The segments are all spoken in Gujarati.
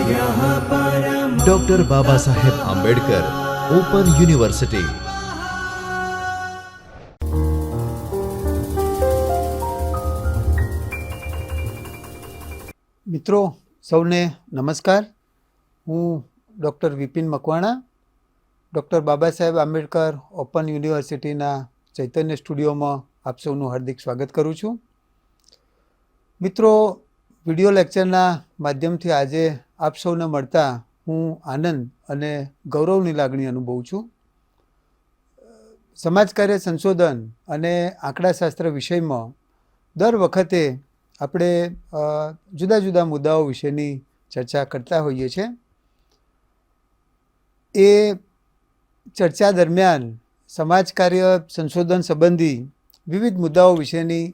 Doctor Baba Saheb Ambedkar open university. મિત્રો સૌને નમસ્કાર। હું doctor Vipin Makwana, doctor Baba Saheb Ambedkar open યુનિવર્સિટીના ચૈતન્ય સ્ટુડિયોમાં આપ સૌનું હાર્દિક સ્વાગત કરું છું। મિત્રો, વિડિયો લેક્ચરના માધ્યમથી આજે આપ સૌને મળતા હું આનંદ અને ગૌરવની લાગણી અનુભવું છું। સમાજ કાર્ય સંશોધન અને આંકડાશાસ્ત્ર વિષયમાં દર વખતે આપણે જુદા જુદા મુદ્દાઓ વિશેની ચર્ચા કરતા હોઈએ છીએ। એ ચર્ચા દરમિયાન સમાજ કાર્ય સંશોધન સંબંધી વિવિધ મુદ્દાઓ વિશેની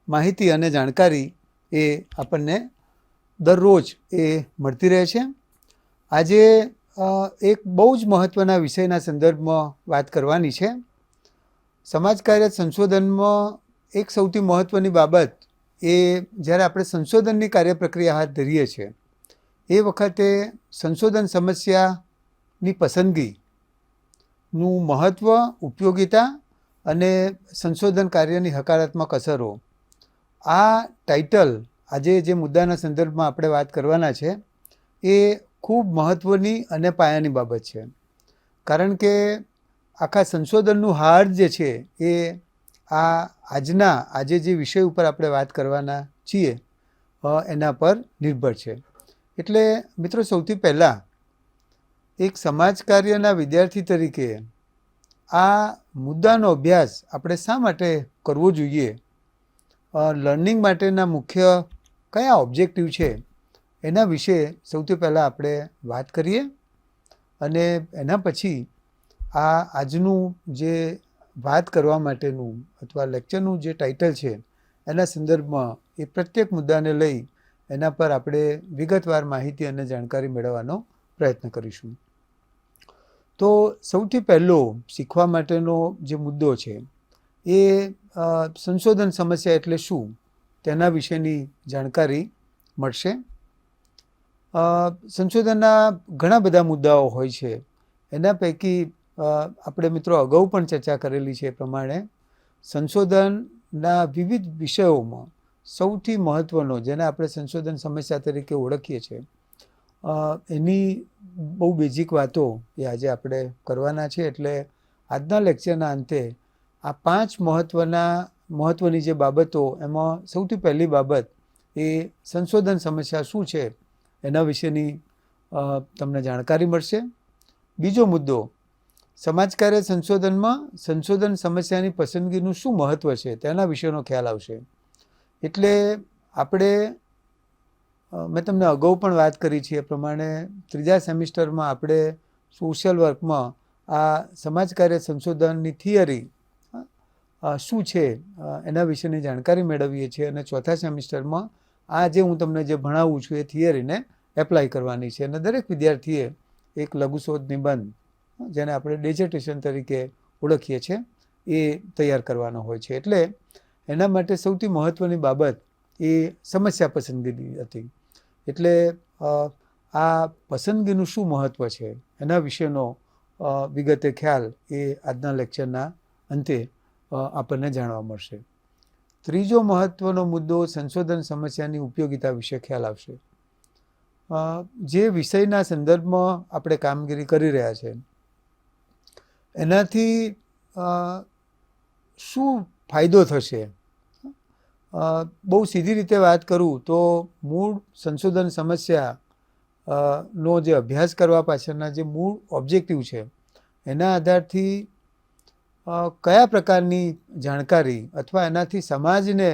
માહિતી અને જાણકારી એ આપણને દરરોજ એ મળતી રહે છે। આજે એક બહુ જ મહત્ત્વના વિષયના સંદર્ભમાં વાત કરવાની છે। સમાજ કાર્ય સંશોધનમાં એક સૌથી મહત્ત્વની બાબત એ જ્યારે આપણે સંશોધનની કાર્યપ્રક્રિયા હાથ ધરીએ છીએ એ વખતે સંશોધન સમસ્યાની પસંદગીનું મહત્ત્વ, ઉપયોગિતા અને સંશોધન કાર્યની હકારાત્મક અસરો, આ ટાઇટલ આજે જે મુદ્દાના સંદર્ભમાં આપણે વાત કરવાના છે એ ખૂબ મહત્ત્વની અને પાયાની બાબત છે। કારણ કે આખા સંશોધનનું હાર્દ જે છે એ આજે જે વિષય ઉપર આપણે વાત કરવાના છીએ એના પર નિર્ભર છે। એટલે મિત્રો, સૌથી પહેલાં એક સમાજ કાર્યના વિદ્યાર્થી તરીકે આ મુદ્દાનો અભ્યાસ આપણે શા માટે કરવો જોઈએ, લર્નિંગ માટેના મુખ્ય કયા ઓબ્જેક્ટિવ છે એના વિશે સૌથી પહેલાં આપણે વાત કરીએ અને એના પછી આજનું જે વાત કરવા માટેનું અથવા લેક્ચરનું જે ટાઇટલ છે એના સંદર્ભમાં એ પ્રત્યેક મુદ્દાને લઈ એના પર આપણે વિગતવાર માહિતી અને જાણકારી મેળવવાનો પ્રયત્ન કરીશું। તો સૌથી પહેલો શીખવા માટેનો જે મુદ્દો છે એ સંશોધન સમસ્યા એટલે શું તેના વિશેની જાણકારી મળશે। સંશોધનના ઘણા બધા મુદ્દાઓ હોય છે। એના પૈકી આપણે મિત્રો અગાઉ પણ ચર્ચા કરેલી છે એ પ્રમાણે સંશોધનના વિવિધ વિષયોમાં સૌથી મહત્ત્વનો, જેને આપણે સંશોધન સમસ્યા તરીકે ઓળખીએ છીએ, એની બહુ બેઝિક વાતો એ આજે આપણે કરવાના છે। એટલે આજના લેક્ચરના અંતે આ 5 મહત્ત્વની જે બાબતો, એમાં સૌથી પહેલી બાબત એ સંશોધન સમસ્યા શું છે એના વિશેની તમને જાણકારી મળશે। બીજો મુદ્દો, સમાજ કાર્ય સંશોધનમાં સંશોધન સમસ્યાની પસંદગીનું શું મહત્ત્વ છે તેના વિશેનો ખ્યાલ આવશે। એટલે મેં તમને અગાઉ પણ વાત કરી છે એ પ્રમાણે ત્રીજા સેમિસ્ટરમાં આપણે સોશિયલ વર્કમાં આ સમાજ કાર્ય સંશોધનની થિયરી શું છે એના વિશેની જાણકારી મેળવીએ છીએ અને ચોથા સેમિસ્ટરમાં જે હું તમને જે ભણાવું છું એ થિયરીને એપ્લાય કરવાની છે અને દરેક વિદ્યાર્થીએ એક લઘુશોધ નિબંધ, જેને આપણે ડેઝર્ટેશન તરીકે ઓળખીએ છીએ, એ તૈયાર કરવાનો હોય છે। એટલે એના માટે સૌથી મહત્ત્વની બાબત એ સમસ્યા પસંદગીની હતી। એટલે આ પસંદગીનું શું મહત્ત્વ છે એના વિશેનો વિગતે ખ્યાલ એ આજના લેક્ચરના અંતે આપણને જાણવા મળશે। ત્રીજો મહત્ત્વનો મુદ્દો, સંશોધન સમસ્યાની ઉપયોગિતા વિશે ખ્યાલ આવશે। જે વિષયના સંદર્ભમાં આપણે કામગીરી કરી રહ્યા છે એનાથી શું ફાયદો થશે। બહુ સીધી રીતે વાત કરું તો મૂળ સંશોધન સમસ્યા નો જે અભ્યાસ કરવા પાછળના જે મૂળ ઓબ્જેક્ટિવ છે એના આધારથી કયા પ્રકારની જાણકારી અથવા એનાથી સમાજને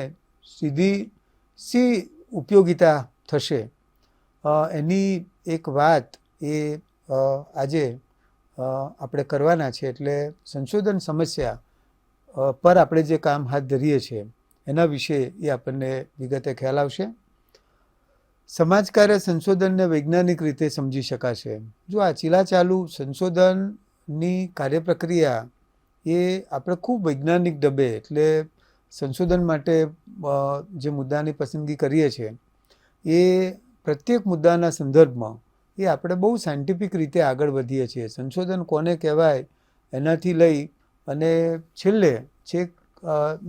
શી ઉપયોગિતા થશે એની એક વાત એ આજે આપણે કરવાના છે। એટલે સંશોધન સમસ્યા પર આપણે જે કામ હાથ ધરીએ છીએ એના વિશે એ આપણને વિગતે ખ્યાલ આવશે। સમાજ કાર્ય સંશોધનને વૈજ્ઞાનિક રીતે સમજી શકાશે। જો આ ચીલાચાલુ સંશોધનની કાર્યપ્રક્રિયા એ આપણે ખૂબ વૈજ્ઞાનિક ઢબે, એટલે સંશોધન માટે જે મુદ્દાની પસંદગી કરીએ છીએ એ પ્રત્યેક મુદ્દાના સંદર્ભમાં એ આપણે બહુ સાયન્ટિફિક રીતે આગળ વધીએ છીએ. સંશોધન કોને કહેવાય એનાથી લઈ અને છેલ્લે છેક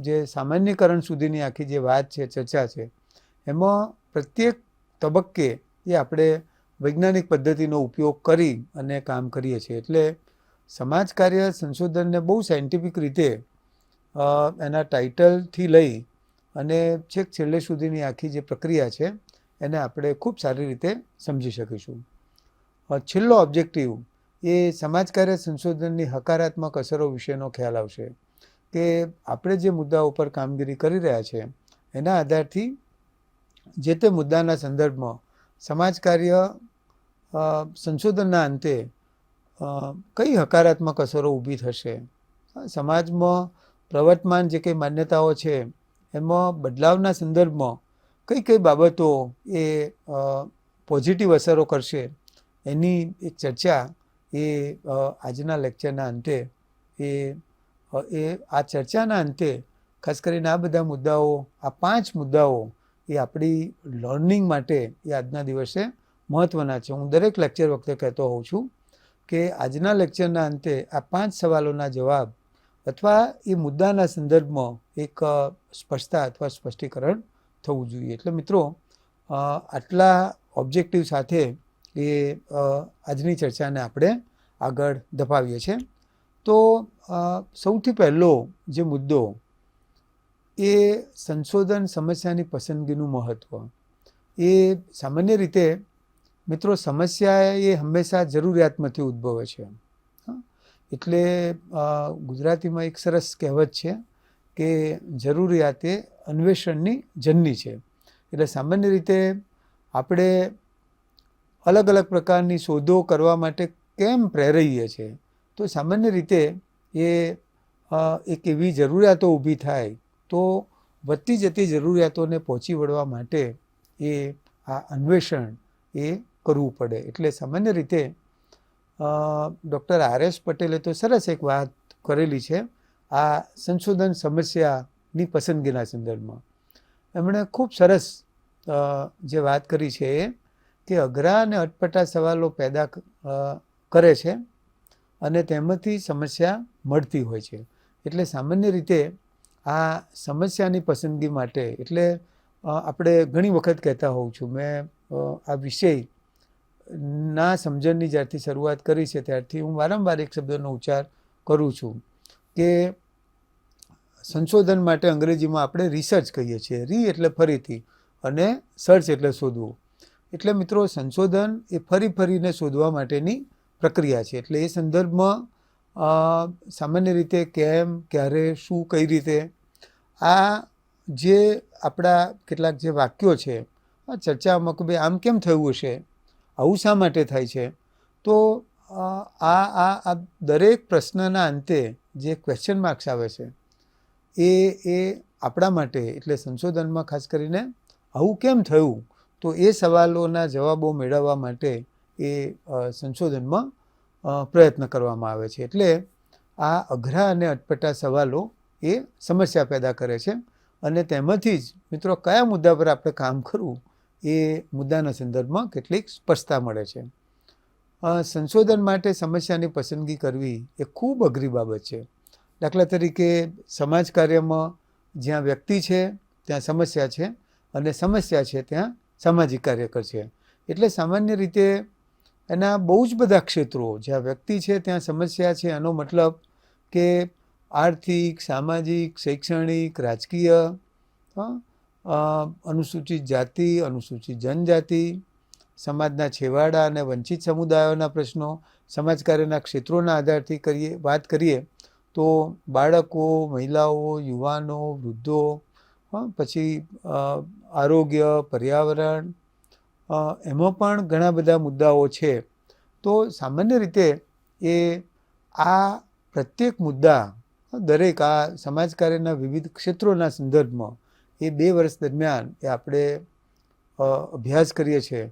જે સામાન્યકરણ સુધીની આખી જે વાત છે, ચર્ચા છે, એમાં પ્રત્યેક તબક્કે એ આપણે વૈજ્ઞાનિક પદ્ધતિનો ઉપયોગ કરી અને કામ કરીએ છીએ. એટલે સમાજ કાર્ય સંશોધનને બહુ સાયન્ટિફિક રીતે એના ટાઇટલથી લઈ અને છેક છેલ્લે સુધીની આખી જે પ્રક્રિયા છે એને આપણે ખૂબ સારી રીતે સમજી શકીશું. છેલ્લો ઓબ્જેક્ટિવ એ સમાજ કાર્ય સંશોધનની હકારાત્મક અસરો વિશેનો ખ્યાલ આવશે કે આપણે જે મુદ્દા ઉપર કામગીરી કરી રહ્યા છે એના આધારથી જે તે મુદ્દાના સંદર્ભમાં સમાજ કાર્ય સંશોધનના અંતે કઈ હકારાત્મક અસરો ઊભી થશે, સમાજમાં પ્રવર્તમાન જે કંઈ માન્યતાઓ છે એમાં બદલાવના સંદર્ભમાં કઈ કઈ બાબતો એ પોઝિટિવ અસરો કરશે, એની એક ચર્ચા એ આજના લેક્ચરના અંતે એ આ ચર્ચાના અંતે ખાસ કરીને આ બધા મુદ્દાઓ, આ 5 મુદ્દાઓ એ આપણી લર્નિંગ માટે એ આજના દિવસે મહત્ત્વના છે. હું દરેક લેક્ચર વખતે કહેતો હોઉં છું કે આજના લેક્ચરના અંતે આ 5 સવાલોના જવાબ અથવા એ મુદ્દાના સંદર્ભમાં એક સ્પષ્ટતા અથવા સ્પષ્ટીકરણ થવું જોઈએ. એટલે મિત્રો આટલા ઓબ્જેક્ટિવ સાથે એ આજની ચર્ચાને આપણે આગળ ધપાવીએ છીએ. તો સૌથી પહેલો જે મુદ્દો એ સંશોધન સમસ્યાની પસંદગીનું મહત્ત્વ. એ સામાન્ય રીતે મિત્રો સમસ્યા એ હંમેશા જરૂરિયાતમાંથી ઉદ્ભવે છે. એટલે ગુજરાતીમાં એક સરસ કહેવત છે કે જરૂરિયાત એ અન્વેષણની જનની છે. એટલે સામાન્ય રીતે આપણે અલગ અલગ પ્રકારની શોધો કરવા માટે કેમ પ્રેરાઈએ છીએ, તો સામાન્ય રીતે એ એક એવી જરૂરિયાતો ઊભી થાય તો વધતી જતી જરૂરિયાતોને પહોંચી વળવા માટે એ આ અન્વેષણ એ કરવું પડે. એટલે સામાન્ય રીતે ડૉક્ટર R.S. પટેલે તો સરસ એક વાત કરેલી છે આ સંશોધન સમસ્યાની પસંદગીના સંદર્ભમાં. એમણે ખૂબ સરસ જે વાત કરી છે એ કે અઘરા અને અટપટા સવાલો પેદા કરે છે અને તેમાંથી સમસ્યા મળતી હોય છે. એટલે સામાન્ય રીતે આ સમસ્યાની પસંદગી માટે એટલે આપણે ઘણી વખત કહેતા હોઉં છું, મેં આ વિષય ના સમજણની જ્યારથી શરૂઆત કરી છે ત્યારથી હું વારંવાર એક શબ્દનો ઉચ્ચાર કરું છું કે સંશોધન માટે અંગ્રેજીમાં આપણે રિસર્ચ કહીએ છીએ. રી એટલે ફરીથી અને સર્ચ એટલે શોધવું. એટલે મિત્રો સંશોધન એ ફરી ફરીને શોધવા માટેની પ્રક્રિયા છે. એટલે એ સંદર્ભમાં સામાન્ય રીતે કેમ, ક્યારે, શું, કઈ રીતે આ જે આપણા કેટલાક જે વાક્યો છે ચર્ચામાં કે ભાઈ આમ કેમ થયું હશે, આવું શા માટે થાય છે, તો આ દરેક પ્રશ્નના અંતે જે ક્વેશ્ચન માર્ક્સ આવે છે એ આપણા માટે એટલે સંશોધનમાં ખાસ કરીને આવું કેમ થયું, તો એ સવાલોના જવાબો મેળવવા માટે એ સંશોધનમાં પ્રયત્ન કરવામાં આવે છે. એટલે આ અઘરા અને અટપટા સવાલો એ સમસ્યા પેદા કરે છે અને તેમાંથી જ મિત્રો કયા મુદ્દા પર આપણે કામ કરવું એ મુદ્દાના સંદર્ભમાં કેટલીક સ્પષ્ટતા મળે છે. સંશોધન માટે સમસ્યાની પસંદગી કરવી એ ખૂબ અઘરી બાબત છે. દાખલા તરીકે સમાજ કાર્યમાં જ્યાં વ્યક્તિ છે ત્યાં સમસ્યા છે અને સમસ્યા છે ત્યાં સામાજિક કાર્યકર છે. એટલે સામાન્ય રીતે એના બહુ જ બધા ક્ષેત્રો, જ્યાં વ્યક્તિ છે ત્યાં સમસ્યા છે, એનો મતલબ કે આર્થિક, સામાજિક, શૈક્ષણિક, રાજકીય, અનુસૂચિત જાતિ, અનુસૂચિત જનજાતિ, સમાજના છેવાડા અને વંચિત સમુદાયોના પ્રશ્નો, સમાજ કાર્યના ક્ષેત્રોના આધારથી વાત કરીએ તો બાળકો, મહિલાઓ, યુવાનો, વૃદ્ધો, પછી આરોગ્ય, પર્યાવરણ, એમાં પણ ઘણા બધા મુદ્દાઓ છે. તો સામાન્ય રીતે એ આ પ્રત્યેક મુદ્દા દરેક આ સમાજ કાર્યના વિવિધ ક્ષેત્રોના સંદર્ભમાં એ 2 વર્ષ દરમિયાન એ આપણે અભ્યાસ કરીએ છીએ.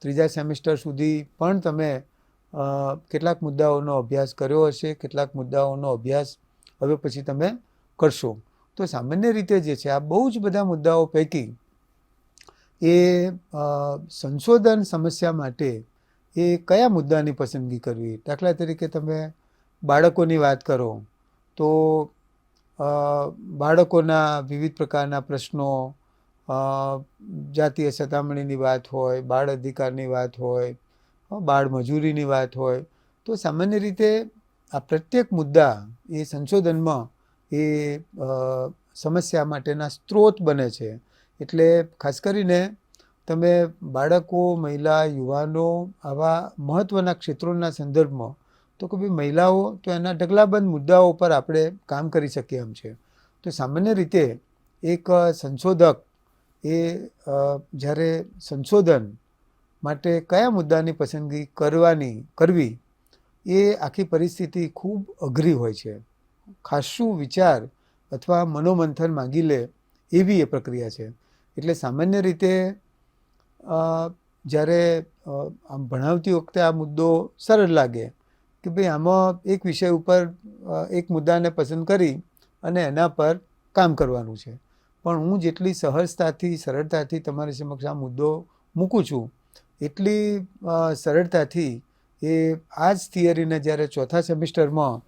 3જા સેમિસ્ટર સુધી પણ તમે કેટલાક મુદ્દાઓનો અભ્યાસ કર્યો હશે, કેટલાક મુદ્દાઓનો અભ્યાસ હવે પછી તમે કરશો. તો સામાન્ય રીતે જે છે આ બહુ જ બધા મુદ્દાઓ પૈકી એ સંશોધન સમસ્યા માટે એ કયા મુદ્દાની પસંદગી કરવી. દાખલા તરીકે તમે બાળકોની વાત કરો તો બાળકોના વિવિધ પ્રકારના પ્રશ્નો, જાતીય સતામણીની વાત હોય, બાળ અધિકારની વાત હોય, બાળ મજૂરીની વાત હોય, તો સામાન્ય રીતે આ પ્રત્યેક મુદ્દા એ સંશોધનમાં એ સમસ્યા માટેના સ્ત્રોત બને છે. એટલે ખાસ કરીને તમે બાળકો, મહિલા, યુવાનો આવા મહત્ત્વના ક્ષેત્રોના સંદર્ભમાં તો કે ભાઈ મહિલાઓ તો એના ઢગલાબંધ મુદ્દાઓ પર આપણે કામ કરી શકીએ એમ છે. તો સામાન્ય રીતે એક સંશોધક એ જ્યારે સંશોધન માટે કયા મુદ્દાની પસંદગી કરવી એ આખી પરિસ્થિતિ ખૂબ અઘરી હોય છે. ખાસું વિચાર અથવા મનોમંથન માગી લે એવી એ પ્રક્રિયા છે. એટલે સામાન્ય રીતે જ્યારે આમ ભણાવતી વખતે આ મુદ્દો સરળ લાગે કે ભાઈ આમાં એક વિષય ઉપર એક મુદ્દાને પસંદ કરી અને એના પર કામ કરવાનું છે. પણ હું જેટલી સહજતાથી, સરળતાથી તમારી સમક્ષ આ મુદ્દો મૂકું છું, એટલી સરળતાથી એ આ જ થિયરીને જ્યારે ચોથા સેમિસ્ટરમાં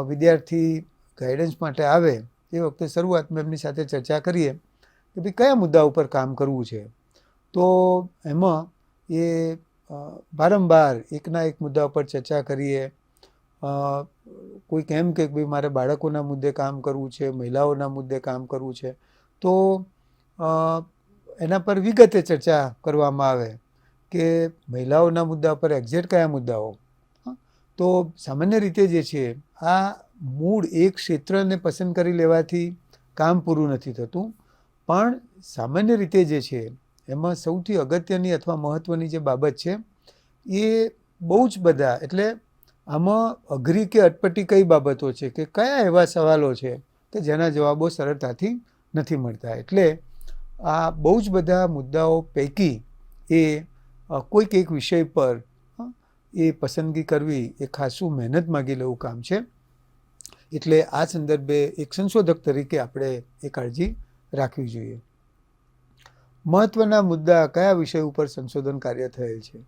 વિદ્યાર્થી ગાઈડન્સ માટે આવે એ વખતે શરૂઆતમાં એમની સાથે ચર્ચા કરીએ કે ભાઈ કયા મુદ્દા ઉપર કામ કરવું છે. તો એમાં એ વારંવાર એકના એક મુદ્દા ઉપર ચર્ચા કરીએ. કોઈક એમ કે ભાઈ મારે બાળકોના મુદ્દે કામ કરવું છે, મહિલાઓના મુદ્દે કામ કરવું છે, તો એના પર વિગતે ચર્ચા કરવામાં આવે કે મહિલાઓના મુદ્દા પર એક્ઝેક્ટ કયા મુદ્દાઓ. તો સામાન્ય રીતે જે છે આ મૂળ એક ક્ષેત્રને પસંદ કરી લેવાથી કામ પૂરું નથી થતું, પણ સામાન્ય રીતે જે છે એમાં સૌથી અગત્યની અથવા મહત્ત્વની જે બાબત છે એ બહુ જ બધા, એટલે આમાં અઘરી કે અટપટી કઈ બાબતો છે કે કયા એવા સવાલો છે કે જેના જવાબો સરળતાથી નથી મળતા. એટલે આ બહુ જ બધા મુદ્દાઓ પૈકી એ કોઈક એક વિષય પર એ પસંદગી કરવી એ ખાસું મહેનત માગી લેવું કામ છે. એટલે આ સંદર્ભે એક સંશોધક તરીકે આપણે એ કાળજી રાખવી જોઈએ. મહત્ત્વના મુદ્દા કયા વિષય ઉપર સંશોધન કાર્ય થયેલ છે,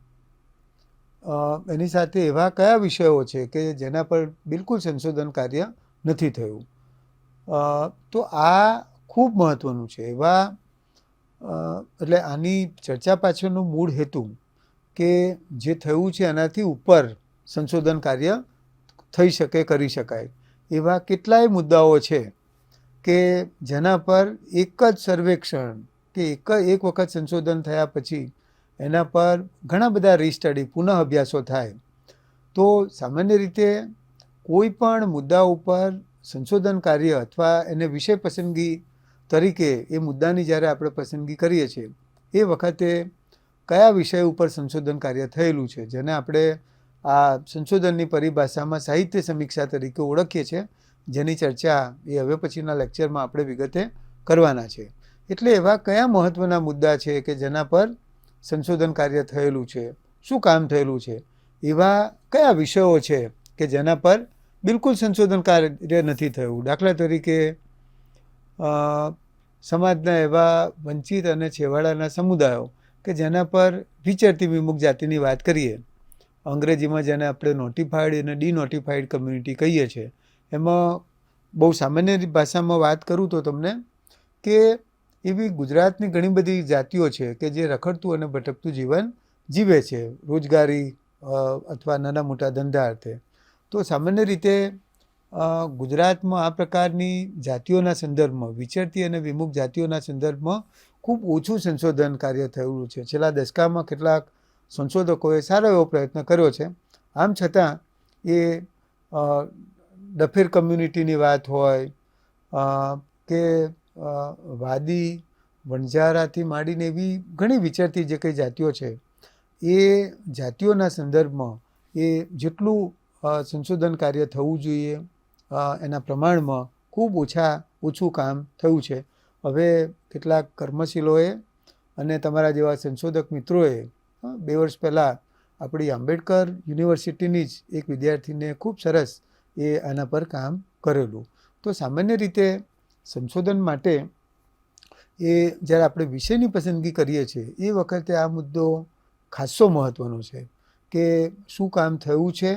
એની સાથે એવા કયા વિષયો છે કે જેના પર બિલકુલ સંશોધન કાર્ય નથી થયું. તો આ ખૂબ મહત્ત્વનું છે. એવા એટલે આની ચર્ચા પાછળનો મૂળ હેતુ કે જે થયું છે એનાથી ઉપર સંશોધન કાર્ય થઈ શકે, કરી શકાય એવા કેટલાય મુદ્દાઓ છે કે જેના પર એક જ સર્વેક્ષણ કે એક વખત સંશોધન થયા પછી એના પર ઘણા બધા રીસ્ટડી, પુનઃ અભ્યાસો થાય. તો સામાન્ય રીતે કોઈ પણ મુદ્દા ઉપર સંશોધન કાર્ય અથવા એને વિષય પસંદગી તરીકે એ મુદ્દાની જ્યારે આપણે પસંદગી કરીએ છીએ એ વખતે કયા વિષય ઉપર સંશોધન કાર્ય થયેલું છે, જેને આપણે આ સંશોધનની પરિભાષામાં સાહિત્ય સમીક્ષા તરીકે ઓળખીએ છીએ, જેની ચર્ચા એ હવે પછીના લેક્ચરમાં આપણે વિગતે કરવાના છે. એટલે એવા કયા મહત્ત્વના મુદ્દા છે કે જેના પર સંશોધન કાર્ય થયેલું છે, શું કામ થયેલું છે, એવા કયા વિષયો છે કે જેના પર બિલકુલ સંશોધન કાર્ય નથી થયું. દાખલા તરીકે સમાજના એવા વંચિત અને છેવાડાના સમુદાયો કે જેના પર વિચરતી વિમુખ જાતિની વાત કરીએ, અંગ્રેજીમાં જેને આપણે નોટિફાઈડ અને ડીનોટિફાઈડ કમ્યુનિટી કહીએ છીએ, એમાં બહુ સામાન્ય ભાષામાં વાત કરું તો તમને કે એવી ગુજરાતની ઘણી બધી જાતિઓ છે કે જે રખડતું અને ભટકતું જીવન જીવે છે, રોજગારી અથવા નાના મોટા ધંધા અર્થે. તો સામાન્ય રીતે ગુજરાતમાં આ પ્રકારની જાતિઓના સંદર્ભમાં, વિચરતી અને વિમુખ જાતિઓના સંદર્ભમાં ખૂબ ઓછું સંશોધન કાર્ય થયેલું છે. છેલ્લા દશકામાં કેટલાક સંશોધકોએ સારો એવો પ્રયત્ન કર્યો છે. આમ છતાં એ ડફેર કમ્યુનિટીની વાત હોય કે વાદી, વણઝારાથી માંડીને એવી ઘણી વિચરતી જે કંઈ જાતિઓ છે એ જાતિઓના સંદર્ભમાં એ જેટલું સંશોધન કાર્ય થવું જોઈએ એના પ્રમાણમાં ખૂબ ઓછું કામ થયું છે. હવે કેટલાક કર્મશીલોએ અને તમારા જેવા સંશોધક મિત્રોએ 2 વર્ષ પહેલાં આપણી આંબેડકર યુનિવર્સિટીની જ એક વિદ્યાર્થીને ખૂબ સરસ એ આના પર કામ કરેલું. તો સામાન્ય રીતે સંશોધન માટે એ જ્યારે આપણે વિષયની પસંદગી કરીએ છીએ એ વખતે આ મુદ્દો ખાસો મહત્ત્વનો છે કે શું કામ થયું છે,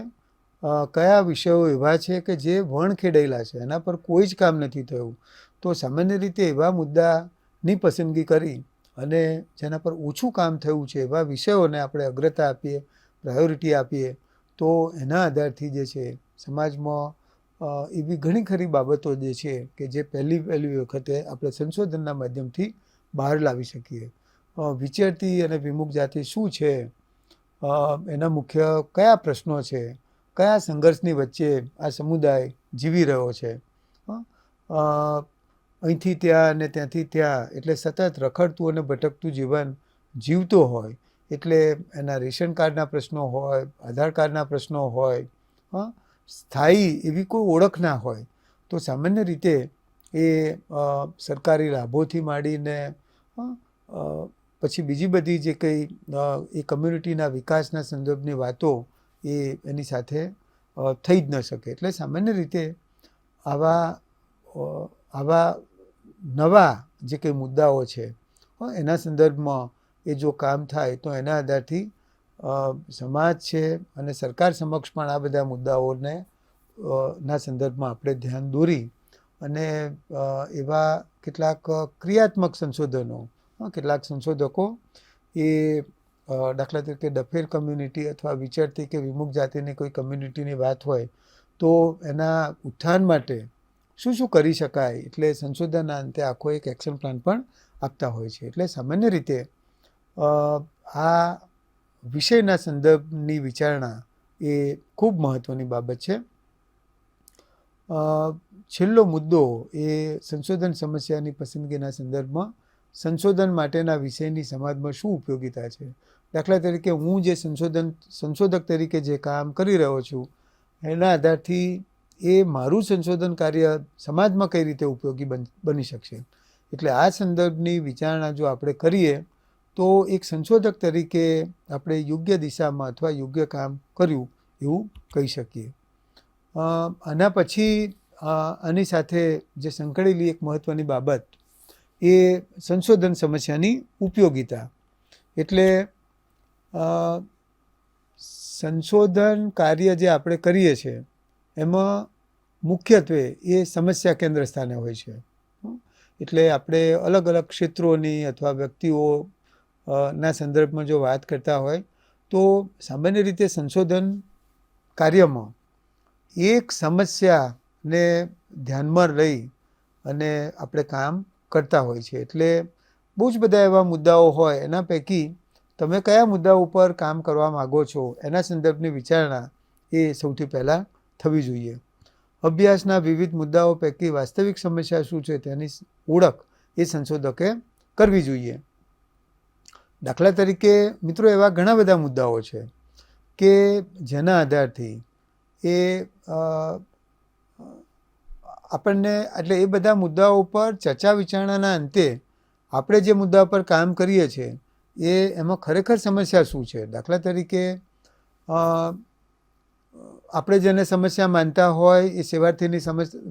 કયા વિષયો એવા છે કે જે વણખેડાયેલા છે, એના પર કોઈ જ કામ નથી થયું. તો સામાન્ય રીતે એવા મુદ્દાની પસંદગી કરી અને જેના પર ઓછું કામ થયું છે એવા વિષયોને આપણે અગ્રતા આપીએ, પ્રાયોરિટી આપીએ, તો એના આધારથી જે છે સમાજમાં એવી ઘણી ખરી બાબતો જે છે કે જે પહેલી વખતે આપણે સંશોધનના માધ્યમથી બહાર લાવી શકીએ. વિચરતી અને વિમુખ જાતિ શું છે, એના મુખ્ય કયા પ્રશ્નો છે, કયા સંઘર્ષની વચ્ચે આ સમુદાય જીવી રહ્યો છે, અહીંથી ત્યાં અને ત્યાંથી ત્યાં, એટલે સતત રખડતું અને ભટકતું જીવન જીવતો હોય, એટલે એના રેશન કાર્ડના પ્રશ્નો હોય, આધાર કાર્ડના પ્રશ્નો હોય, સ્થાયી એવી કોઈ ઓળખ ના હોય, તો સામાન્ય રીતે એ સરકારી લાભોથી માંડીને પછી બીજી બધી જે કંઈ એ કમ્યુનિટીના વિકાસના સંદર્ભની વાતો એની સાથે થઈ જ ન શકે. એટલે સામાન્ય રીતે આવા નવા જે કંઈ મુદ્દાઓ છે એના સંદર્ભમાં એ જો કામ થાય તો એના આધારથી સમાજ છે અને સરકાર સમક્ષ પણ આ બધા મુદ્દાઓને ના સંદર્ભમાં આપણે ધ્યાન દોરી અને એવા કેટલાક ક્રિયાત્મક સંશોધનો, કેટલાક સંશોધકો એ દાખલા તરીકે ડફેર કમ્યુનિટી અથવા વિચરતી કે વિમુખ જાતિની કોઈ કમ્યુનિટીની વાત હોય તો એના ઉત્થાન માટે શું શું કરી શકાય, એટલે સંશોધનના અંતે આખો એક એક્શન પ્લાન પણ આપતા હોય છે. એટલે સામાન્ય રીતે આ વિષયના સંદર્ભની વિચારણા એ ખૂબ મહત્ત્વની બાબત છે. છેલ્લો મુદ્દો એ સંશોધન સમસ્યાની પસંદગીના સંદર્ભમાં સંશોધન માટેના વિષયની સમાજમાં શું ઉપયોગિતા છે. દાખલા તરીકે હું જે સંશોધક તરીકે જે કામ કરી રહ્યો છું એના આધારથી એ મારું સંશોધન કાર્ય સમાજમાં કઈ રીતે ઉપયોગી બની શકશે. એટલે આ સંદર્ભની વિચારણા જો આપણે કરીએ તો એક સંશોધક તરીકે આપણે યોગ્ય દિશામાં અથવા યોગ્ય કામ કર્યું એવું કહી શકીએ. આના પછી આની સાથે જે સંકળેલી એક મહત્ત્વની બાબત એ સંશોધન સમસ્યાની ઉપયોગિતા. એટલે સંશોધન કાર્ય જે આપણે કરીએ છીએ એમાં મુખ્યત્વે એ સમસ્યા કેન્દ્ર સ્થાને હોય છે. એટલે આપણે અલગ અલગ ક્ષેત્રોની અથવા વ્યક્તિઓ ના સંદર્ભમાં જો વાત કરતા હોય તો સામાન્ય રીતે સંશોધન કાર્યમાં એક સમસ્યાને ધ્યાનમાં લઈ અને આપણે કામ કરતા હોય છે. એટલે બહુ જ બધા એવા મુદ્દાઓ હોય, એના પૈકી તમે કયા મુદ્દા ઉપર કામ કરવા માગો છો એના સંદર્ભની વિચારણા એ સૌથી પહેલાં થવી જોઈએ. અભ્યાસના વિવિધ મુદ્દાઓ પૈકી વાસ્તવિક સમસ્યા શું છે તેની ઓળખ એ સંશોધકે કરવી જોઈએ. દાખલા તરીકે મિત્રો એવા ઘણા બધા મુદ્દાઓ છે કે જેના આધારથી એ આપણને, એટલે એ બધા મુદ્દાઓ પર ચર્ચા વિચારણાના અંતે આપણે જે મુદ્દા પર કામ કરીએ છીએ એમાં ખરેખર સમસ્યા શું છે. દાખલા તરીકે આપણે જેને સમસ્યા માનતા હોય એ સેવાર્થીની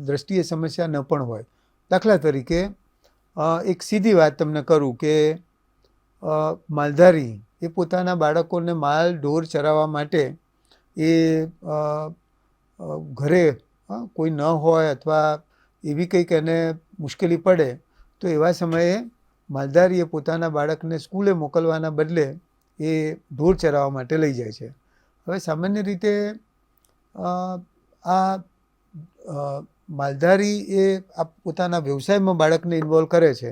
દ્રષ્ટિએ સમસ્યા ન પણ હોય. દાખલા તરીકે એક સીધી વાત તમને કરું કે માલધારી એ પોતાના બાળકોને માલ ઢોર ચરાવવા માટે એ ઘરે કોઈ ન હોય અથવા એવી કંઈક એને મુશ્કેલી પડે તો એવા સમયે માલધારીએ પોતાના બાળકને સ્કૂલે મોકલવાના બદલે એ ઢોર ચરાવવા માટે લઈ જાય છે. હવે સામાન્ય રીતે આ માલધારી એ પોતાના વ્યવસાયમાં બાળકને ઇન્વોલ્વ કરે છે,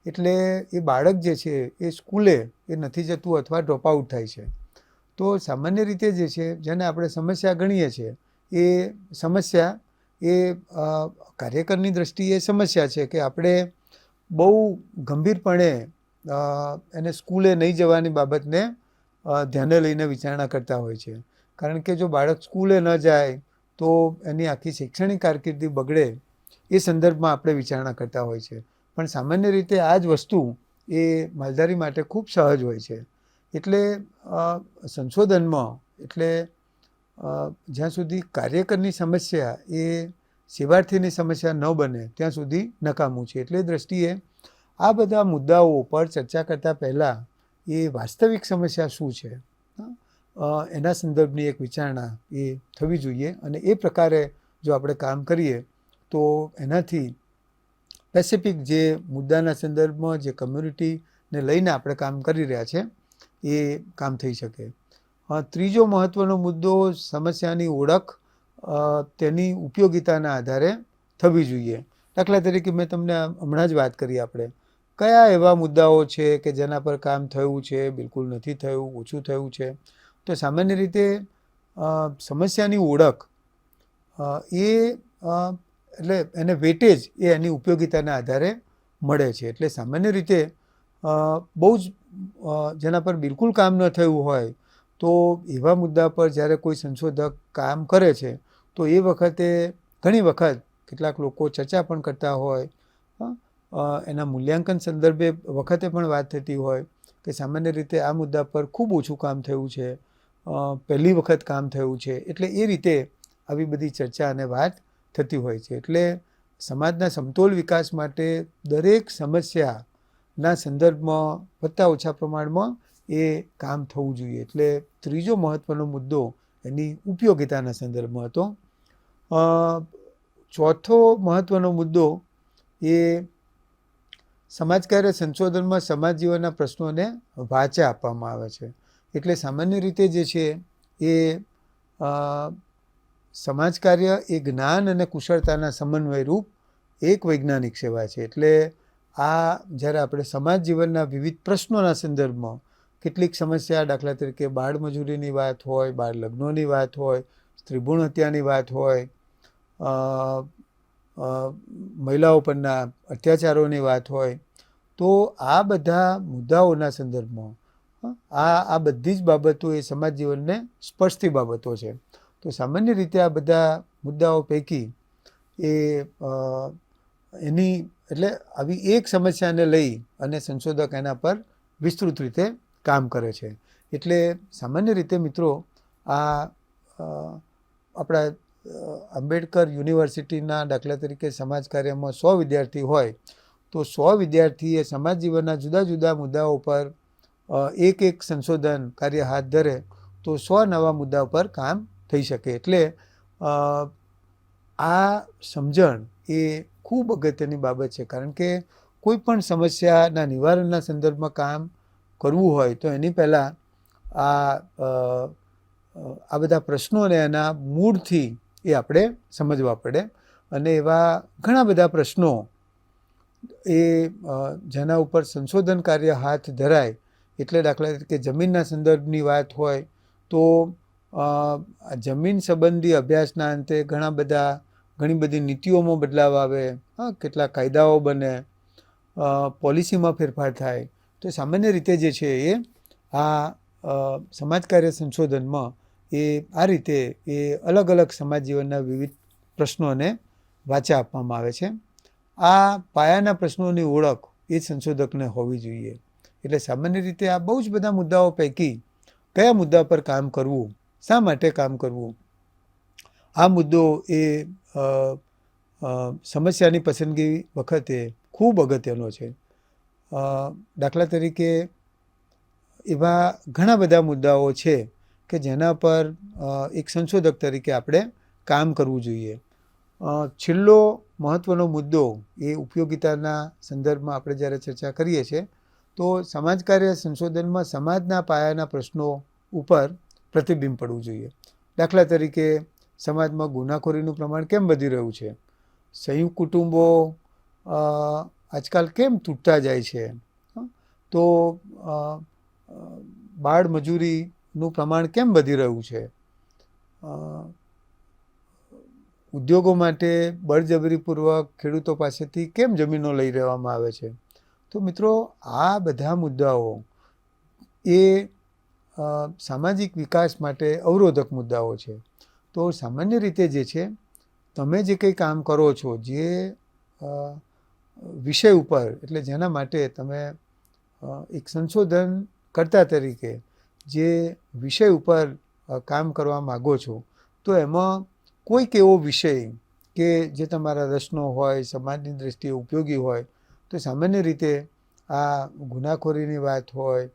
એટલે એ બાળક જે છે એ સ્કૂલે એ નથી જતું અથવા ડ્રોપ આઉટ થાય છે. તો સામાન્ય રીતે જે છે જેને આપણે સમસ્યા ગણીએ છીએ એ સમસ્યા એ કાર્યકરની દ્રષ્ટિએ સમસ્યા છે કે આપણે બહુ ગંભીરપણે એને સ્કૂલે નહીં જવાની બાબતને ધ્યાને લઈને વિચારણા કરતા હોય છે. કારણ કે જો બાળક સ્કૂલે ન જાય તો એની આખી શૈક્ષણિક કારકિર્દી બગડે એ સંદર્ભમાં આપણે વિચારણા કરતા હોય છે. પણ સામાન્ય રીતે આ જ વસ્તુ એ માલધારી માટે ખૂબ સહજ હોય છે. એટલે સંશોધનમાં એટલે જ્યાં સુધી કાર્યકરની સમસ્યા એ સેવાર્થીની સમસ્યા ન બને ત્યાં સુધી નકામું છે. એટલે દ્રષ્ટિએ આ બધા મુદ્દાઓ પર ચર્ચા કરતાં પહેલાં એ વાસ્તવિક સમસ્યા શું છે, એના સંદર્ભની એક વિચારણા એ થવી જોઈએ અને એ પ્રકારે જો આપણે કામ કરીએ તો એનાથી સ્પેસિફિક જે મુદ્દાના સંદર્ભમાં જે કમ્યુનિટીને લઈને આપણે કામ કરી રહ્યા છે એ કામ થઈ શકે. ત્રીજો મહત્ત્વનો મુદ્દો સમસ્યાની ઓળખ તેની ઉપયોગિતાના આધારે થવી જોઈએ. દાખલા તરીકે મેં તમને હમણાં જ વાત કરી, આપણે કયા એવા મુદ્દાઓ છે કે જેના પર કામ થયું છે, બિલકુલ નથી થયું, ઓછું થયું છે. તો સામાન્ય રીતે સમસ્યાની ઓળખ એ એટલે એને વેટેજ એ એની ઉપયોગિતાના આધારે મળે છે. એટલે સામાન્ય રીતે બહુ જ જેના પર બિલકુલ કામ ન થયું હોય તો એવા મુદ્દા પર જ્યારે કોઈ સંશોધક કામ કરે છે તો એ વખતે ઘણી વખત કેટલાક લોકો ચર્ચા પણ કરતા હોય, એના મૂલ્યાંકન સંદર્ભે વખતે પણ વાત થતી હોય કે સામાન્ય રીતે આ મુદ્દા પર ખૂબ ઓછું કામ થયું છે, પહેલી વખત કામ થયું છે. એટલે એ રીતે આવી બધી ચર્ચા અને વાત થતી હોય છે. એટલે સમાજના સમતોલ વિકાસ માટે દરેક સમસ્યાના સંદર્ભમાં વધતા ઓછા પ્રમાણમાં એ કામ થવું જોઈએ. એટલે ત્રીજો મહત્ત્વનો મુદ્દો એની ઉપયોગિતાના સંદર્ભમાં હતો. ચોથો મહત્ત્વનો મુદ્દો એ સમાજકાર્ય સંશોધનમાં સમાજ જીવનના પ્રશ્નોને વાચા આપવામાં આવે છે. એટલે સામાન્ય રીતે જે છે એ સમાજ કાર્ય એ જ્ઞાન અને કુશળતાના સમન્વયરૂપ એક વૈજ્ઞાનિક સેવા છે. એટલે આ જ્યારે આપણે સમાજ જીવનના વિવિધ પ્રશ્નોના સંદર્ભમાં કેટલીક સમસ્યા, દાખલા તરીકે બાળમજૂરીની વાત હોય, બાળ લગ્નોની વાત હોય, સ્ત્રીભ્રૂણ હત્યાની વાત હોય, મહિલાઓ પરના અત્યાચારોની વાત હોય, તો આ બધા મુદ્દાઓના સંદર્ભમાં આ બધી જ બાબતો એ સમાજ જીવનને સ્પર્શતી બાબતો છે. તો સામાન્ય રીતે આ બધા મુદ્દાઓ પૈકી એની એટલે આવી એક સમસ્યાને લઈ અને સંશોધક એના પર વિસ્તૃત રીતે કામ કરે છે. એટલે સામાન્ય રીતે મિત્રો આ આપણા આંબેડકર યુનિવર્સિટીના દાખલા તરીકે સમાજ કાર્યમાં 100 વિદ્યાર્થી હોય તો 100 વિદ્યાર્થીએ સમાજ જીવનના જુદા જુદા મુદ્દાઓ પર એક સંશોધન કાર્ય હાથ ધરે તો 100 નવા મુદ્દા પર કામ થઈ શકે. એટલે આ સમજણ એ ખૂબ અગત્યની બાબત છે, કારણ કે કોઈ પણ સમસ્યાના નિવારણના સંદર્ભમાં કામ કરવું હોય તો એની પહેલાં આ બધા પ્રશ્નોને એના મૂળથી એ આપણે સમજવા પડે. અને એવા ઘણા બધા પ્રશ્નો એ જેના ઉપર સંશોધન કાર્ય હાથ ધરાય, એટલે દાખલા તરીકે જમીનના સંદર્ભની વાત હોય તો જમીન સંબંધી અભ્યાસના અંતે ઘણી બધી નીતિઓમાં બદલાવ આવે, કેટલાક કાયદાઓ બને, પોલિસીમાં ફેરફાર થાય. તો સામાન્ય રીતે જે છે એ આ સમાજ કાર્ય સંશોધનમાં એ આ રીતે એ અલગ અલગ સમાજ જીવનના વિવિધ પ્રશ્નોને વાચા આપવામાં આવે છે. આ પાયાના પ્રશ્નોની ઓળખ એ સંશોધકને હોવી જોઈએ. એટલે સામાન્ય રીતે આ બહુ જ બધા મુદ્દાઓ પૈકી કયા મુદ્દા પર કામ કરવું, શા માટે કામ કરવું, આ મુદ્દો એ સમસ્યાની પસંદગી વખતે ખૂબ અગત્યનો છે. દાખલા તરીકે એવા ઘણા બધા મુદ્દાઓ છે કે જેના પર એક સંશોધક તરીકે આપણે કામ કરવું જોઈએ. છેલ્લો મહત્ત્વનો મુદ્દો એ ઉપયોગિતાના સંદર્ભમાં આપણે જ્યારે ચર્ચા કરીએ છીએ તો સમાજ કાર્ય સંશોધનમાં સમાજના પાયાના પ્રશ્નો ઉપર પ્રતિબિંબ પડવું જોઈએ. દાખલા તરીકે સમાજમાં ગુનાખોરીનું પ્રમાણ કેમ વધી રહ્યું છે, સંયુક્ત કુટુંબો આજકાલ કેમ તૂટતા જાય છે, તો બાળ મજૂરીનું પ્રમાણ કેમ વધી રહ્યું છે, ઉદ્યોગો માટે બળજબરીપૂર્વક ખેડૂતો પાસેથી કેમ જમીનો લઈ લેવામાં આવે છે. તો મિત્રો આ બધા મુદ્દાઓ એ સામાજિક વિકાસ માટે અવરોધક મુદ્દાઓ છે. તો સામાન્ય રીતે જે છે તમે જે કંઈ કામ કરો છો, જે વિષય ઉપર, એટલે જેના માટે તમે એક સંશોધન કરતા તરીકે જે વિષય ઉપર કામ કરવા માગો છો, તો એમાં કોઈક એવો વિષય કે જે તમારા રસનો હોય, સમાજની દૃષ્ટિએ ઉપયોગી હોય, તો સામાન્ય રીતે આ ગુનાખોરીની વાત હોય,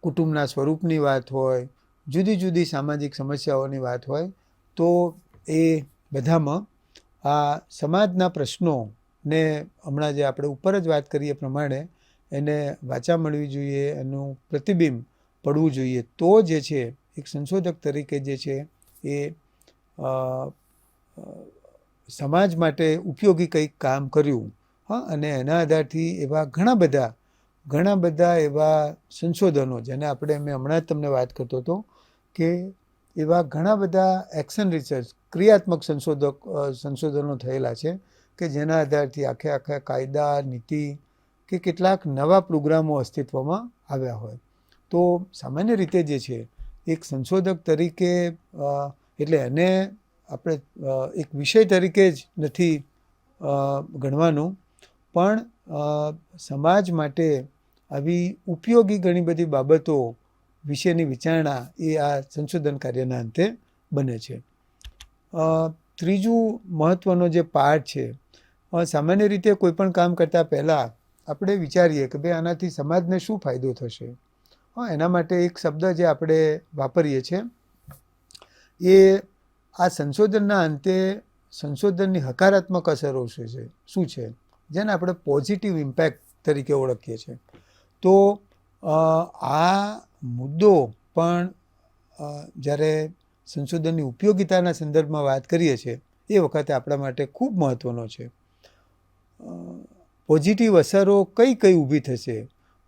કુટુંબના સ્વરૂપની વાત હોય, જુદી જુદી સામાજિક સમસ્યાઓની વાત હોય, તો એ બધામાં આ સમાજના પ્રશ્નોને હમણાં જે આપણે ઉપર જ વાત કરીએ પ્રમાણે એને વાચા મળવી જોઈએ, એનું પ્રતિબિંબ પડવું જોઈએ, તો જે છે એક સંશોધક તરીકે જે છે એ અ, અ, સમાજ માટે ઉપયોગી કંઈક કામ કર્યું, હા, અને એના આધારથી એવા ઘણા બધા એવા સંશોધનો, જેને મેં હમણાં જ તમને વાત કરતો હતો કે એવા ઘણા બધા એક્શન રિસર્ચ, ક્રિયાત્મક સંશોધનો થયેલા છે કે જેના આધારથી આખા કાયદા, નીતિ કે કેટલાક નવા પ્રોગ્રામો અસ્તિત્વમાં આવ્યા હોય. તો સામાન્ય રીતે જે છે એક સંશોધક તરીકે એટલે એને આપણે એક વિષય તરીકે જ નથી ગણવાનું, પણ સમાજ માટે આવી ઉપયોગી ઘણી બધી બાબતો વિશેની વિચારણા એ આ સંશોધન કાર્યના અંતે બને છે. ત્રીજું મહત્ત્વનો જે પાર્ટ છે, સામાન્ય રીતે કોઈ પણ કામ કરતાં પહેલાં આપણે વિચારીએ કે ભાઈ આનાથી સમાજને શું ફાયદો થશે. એના માટે એક શબ્દ જે આપણે વાપરીએ છીએ એ આ સંશોધનના અંતે સંશોધનની હકારાત્મક અસરો શું છે, જેને આપણે પોઝિટિવ ઇમ્પેક્ટ તરીકે ઓળખીએ છીએ. તો આ મુદ્દો પણ જ્યારે સંશોધનની ઉપયોગિતાના સંદર્ભમાં વાત કરીએ છીએ એ વખતે આપણા માટે ખૂબ મહત્ત્વનો છે. પોઝિટિવ અસરો કઈ ઊભી થશે,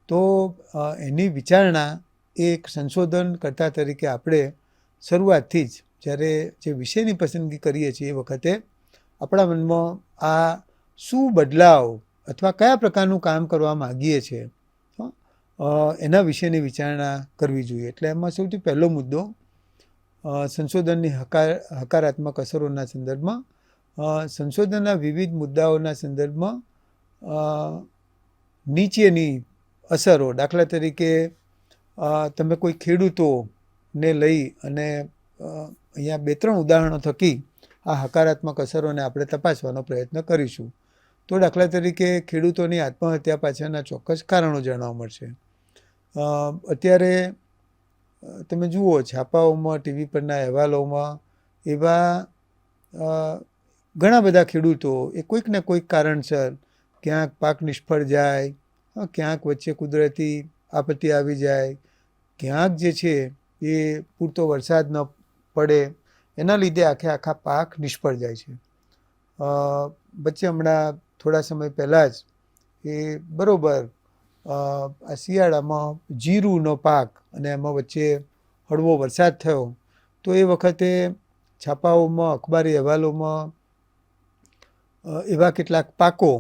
તો એની વિચારણા એક સંશોધન કરતા તરીકે આપણે શરૂઆતથી જ જ્યારે જે વિષયની પસંદગી કરીએ છીએ એ વખતે આપણા મનમાં આ શું બદલાવ અથવા કયા પ્રકારનું કામ કરવા માગીએ છીએ એના વિશેની વિચારણા કરવી જોઈએ. એટલે એમાં સૌથી પહેલો મુદ્દો સંશોધનની હકારાત્મક અસરોના સંદર્ભમાં, સંશોધનના વિવિધ મુદ્દાઓના સંદર્ભમાં નીચેની અસરો, દાખલા તરીકે તમે કોઈ ખેડૂતોને લઈ અને અહીંયા 2-3 ઉદાહરણો થકી આ હકારાત્મક અસરોને આપણે તપાસવાનો પ્રયત્ન કરીશું. તો દાખલા તરીકે ખેડૂતોની આત્મહત્યા પાછળના ચોક્કસ કારણો જાણવા મળશે. અત્યારે તમે જુઓ છાપાઓમાં, ટીવી પરના અહેવાલોમાં એવા ઘણા બધા ખેડૂતો એ કોઈક ને કોઈક કારણસર ક્યાંક પાક નિષ્ફળ જાય, ક્યાંક વચ્ચે કુદરતી આપત્તિ આવી જાય, ક્યાંક જે છે એ પૂરતો વરસાદ ન પડે, એના લીધે આખા પાક નિષ્ફળ જાય છે. વચ્ચે હમણાં થોડા સમય પહેલાં જ એ બરાબર આ શિયાળામાં જીરુંનો પાક અને એમાં વચ્ચે હળવો વરસાદ થયો, તો એ વખતે છાપાઓમાં, અખબારી અહેવાલોમાં એવા કેટલાક પાકો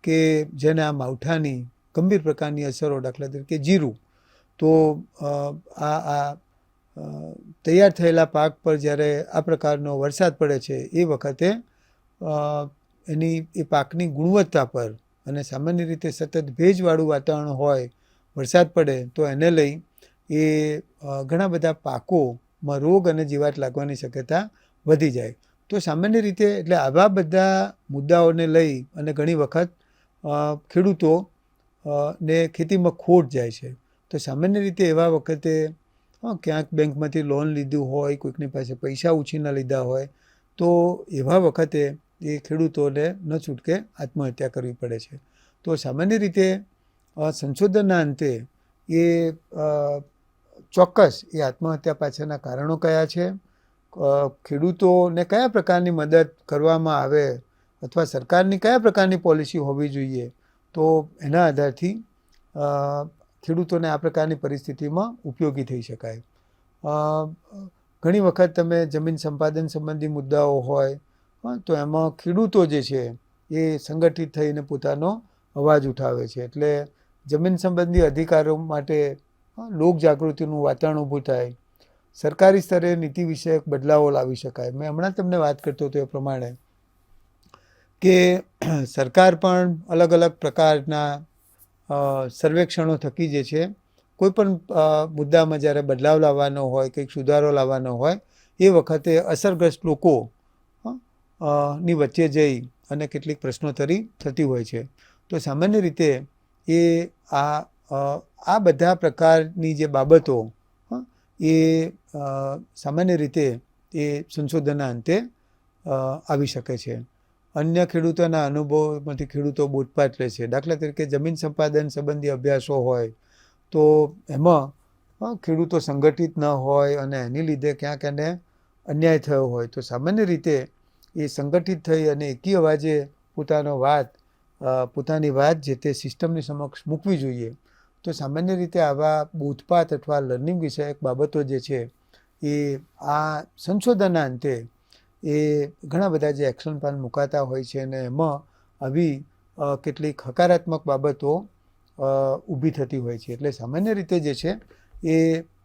કે જેને આ માવઠાની ગંભીર પ્રકારની અસરો, દાખલા તરીકે જીરું, તો આ તૈયાર થયેલા પાક પર જ્યારે આ પ્રકારનો વરસાદ પડે છે એ વખતે એની એ પાકની ગુણવત્તા પર, અને સામાન્ય રીતે સતત ભેજવાળું વાતાવરણ હોય, વરસાદ પડે તો એને લઈ એ ઘણા બધા પાકોમાં રોગ અને જીવાત લાગવાની શક્યતા વધી જાય. તો સામાન્ય રીતે એટલે આવા બધા મુદ્દાઓને લઈ અને ઘણી વખત ખેડૂતો ને ખેતીમાં ખોટ જાય છે. તો સામાન્ય રીતે એવા વખતે ક્યાંક બેંકમાંથી લોન લીધું હોય, કોઈકની પાસે પૈસા ઉછીના લીધા હોય, તો એવા વખતે એ ખેડૂતોને ન છૂટકે આત્મહત્યા કરવી પડે છે. તો સામાન્ય રીતે સંશોધનના અંતે એ ચોક્કસ એ આત્મહત્યા પાછળના કારણો કયા છે, ખેડૂતોને કયા પ્રકારની મદદ કરવામાં આવે અથવા સરકારની કયા પ્રકારની પોલિસી હોવી જોઈએ, તો એના આધારથી ખેડૂતોને આ પ્રકારની પરિસ્થિતિમાં ઉપયોગી થઈ શકાય. ઘણી વખત તમે જમીન સંપાદન સંબંધી મુદ્દાઓ હોય તો એમાં ખેડૂતો જે છે એ સંગઠિત થઈને પોતાનો અવાજ ઉઠાવે છે. એટલે જમીન સંબંધી અધિકારો માટે લોકજાગૃતિનું વાતાવરણ ઊભું થાય, સરકારી સ્તરે નીતિ વિષયક બદલાવો લાવી શકાય. મેં હમણાં તમને વાત કરતો હતો એ પ્રમાણે કે સરકાર પણ અલગ અલગ પ્રકારના સર્વેક્ષણો થકી જે છે કોઈ પણ મુદ્દામાં જ્યારે બદલાવ લાવવાનો હોય, કંઈક સુધારો લાવવાનો હોય, એ વખતે અસરગ્રસ્ત લોકો ની વચ્ચે જઈ અને કેટલીક પ્રશ્નોત્તરી થતી હોય છે. તો સામાન્ય રીતે એ આ આ બધા પ્રકારની જે બાબતો એ સામાન્ય રીતે એ સંશોધનના અંતે આવી શકે છે. અન્ય ખેડૂતોના અનુભવમાંથી ખેડૂતો બોધપાઠ લે છે. દાખલા તરીકે જમીન સંપાદન સંબંધી અભ્યાસો હોય તો એમાં ખેડૂતો સંગઠિત ન હોય અને એની લીધે ક્યાંક એને અન્યાય થયો હોય તો સામાન્ય રીતે એ સંગઠિત થઈ અને એકી અવાજે પોતાની વાત જે તે સિસ્ટમની સમક્ષ મૂકવી જોઈએ. તો સામાન્ય રીતે આવા બોધપાઠ અથવા લર્નિંગ વિષયક બાબતો જે છે એ આ સંશોધનના અંતે એ ઘણા બધા જે એક્શન પ્લાન મુકાતા હોય છે અને એમાં આવી કેટલીક હકારાત્મક બાબતો ઊભી થતી હોય છે. એટલે સામાન્ય રીતે જે છે એ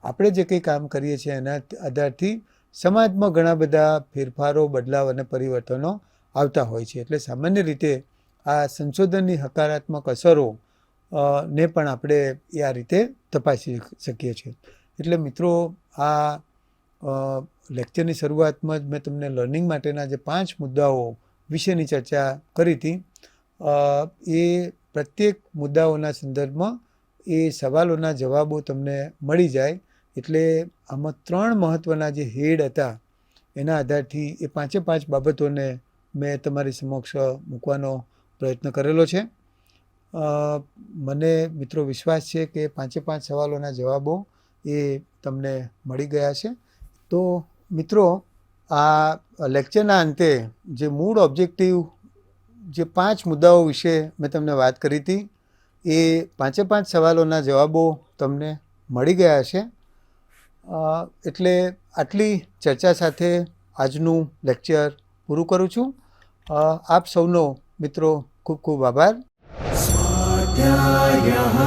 આપણે જે કંઈ કામ કરીએ છીએ એના આધારથી સમાજમાં ઘણા બધા ફેરફારો, બદલાવ અને પરિવર્તનો આવતા હોય છે. એટલે સામાન્ય રીતે આ સંશોધનની હકારાત્મક અસરો ને પણ આપણે આ રીતે તપાસી શકીએ છીએ. એટલે મિત્રો આ લેક્ચરની શરૂઆતમાં જ મેં તમને લર્નિંગ માટેના જે 5 મુદ્દાઓ વિશેની ચર્ચા કરી હતી. એ પ્રત્યેક મુદ્દાઓના સંદર્ભમાં એ સવાલોના જવાબો તમને મળી જાય. એટલે આમાં 3 મહત્ત્વના જે હેડ હતા એના આધારથી એ 5 બાબતોને મેં તમારી સમક્ષ મૂકવાનો પ્રયત્ન કરેલો છે. મને મિત્રો વિશ્વાસ છે કે 5 સવાલોના જવાબો એ તમને મળી ગયા છે. તો મિત્રો આ લેક્ચરના અંતે જે મૂળ ઓબ્જેક્ટિવ જે 5 મુદ્દાઓ વિશે મેં તમને વાત કરી હતી એ 5 સવાલોના જવાબો તમને મળી ગયા છે. એટલે આટલી ચર્ચા સાથે આજનું લેક્ચર પૂરું કરું છું. આપ સૌનો મિત્રો ખૂબ ખૂબ આભાર. स्वाध्यायः